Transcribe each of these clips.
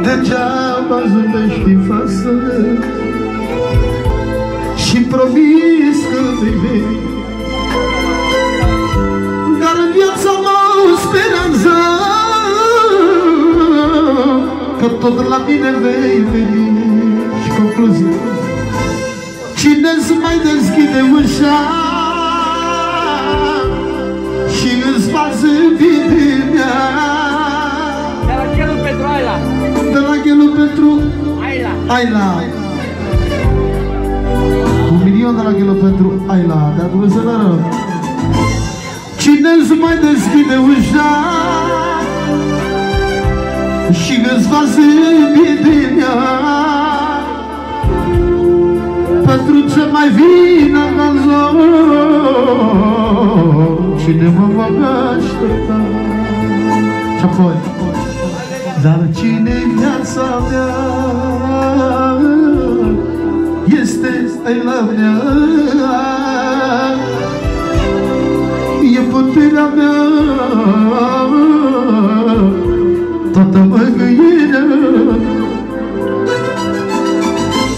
Degeaba zâmbești în față și promis că vei veni, dar în viața mea o speranță că tot la mine vei veni. Și concluzie: cine-ți mai deschide ușa și îți va zâmbi din ea? De la Chelul pentru Aila. De la Chelul pentru Aila. $1 milion de la Chelul pentru Aila. De-a Dumnezeu. Cine-ți mai deschide ușa și îți va zâmbi din ea? Pentru ce mai vină în zon, cine mă va aștepta? Și apoi: dar cine-i viața mea? Este Aila mea, e puterea mea, toată mângâierea.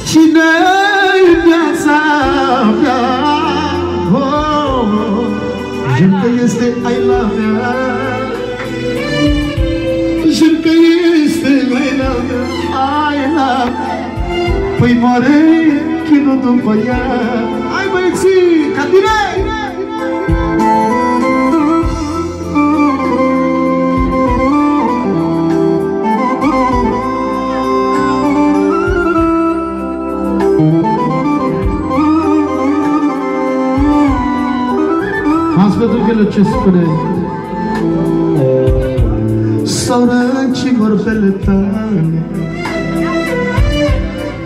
Cine-i viața mea? Jur că este Aila mea, jur că este Aila mea, Aila. Păi moare chinul după ea. Hai băieții, ca tine! Azi pentru că ce spune: sărăcii vorbele tale,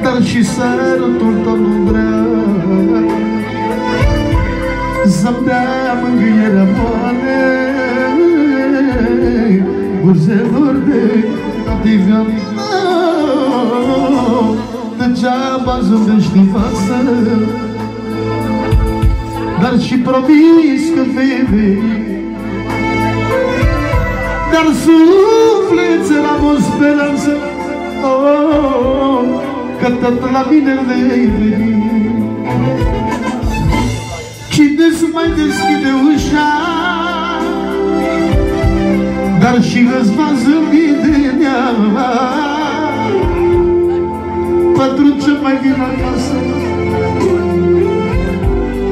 dar și sărutul tău nu vrea. Să-mi dea mângâierea moale buzelor de adiviam. Degeaba zâmbești în față, dar și promis că vei veni, dar sufletul am o speranță, că tot la mine vei veni. Cine-ți mai deschide ușa, dar și îți va zâmbi din ea? Pentru ce mai vin acasă?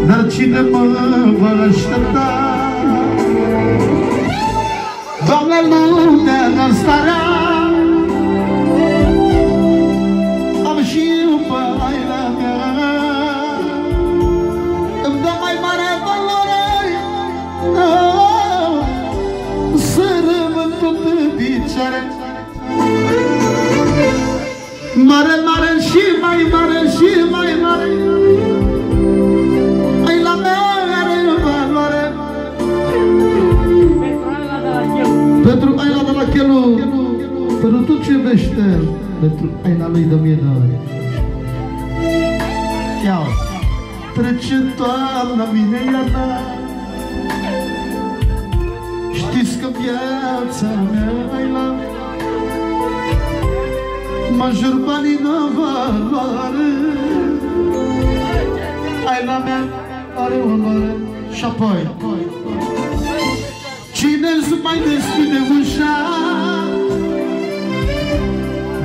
Dar cine mă va aștepta? Doamne, lumea în starea, am și eu pe Aila mea. Îmi dă mai mare valoare să rămân tot în picioare. Mare, mare și mai mare și mai mare, Aila mea are valoare. Pentru Aila de la Chelu, pentru tot ce iubește, pentru Aila lui de mie de ori. Ia-o! Trece toamna, vine iarna, știți că viața mea, Aila, mă jur banii n-au valoare. Aila mea are valoare. Și apoi: cine-ți mai deschide ușa,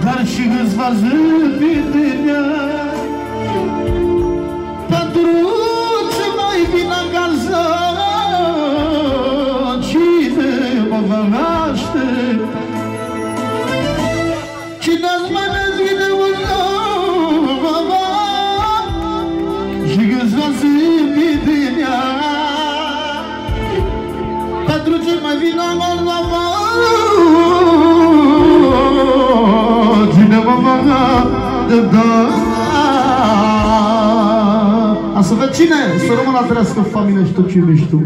dar și îți va zâmbi din ea? Pentru ce mai vin acasă, cine mă va aștepta? Cine-ți mai deschide ușa și îți va zâmbi din ea? Pentru ce mai vin acasă, cine mă va aștepta? A să vezi cine să rămână la trească familia și tot ce iubești tu.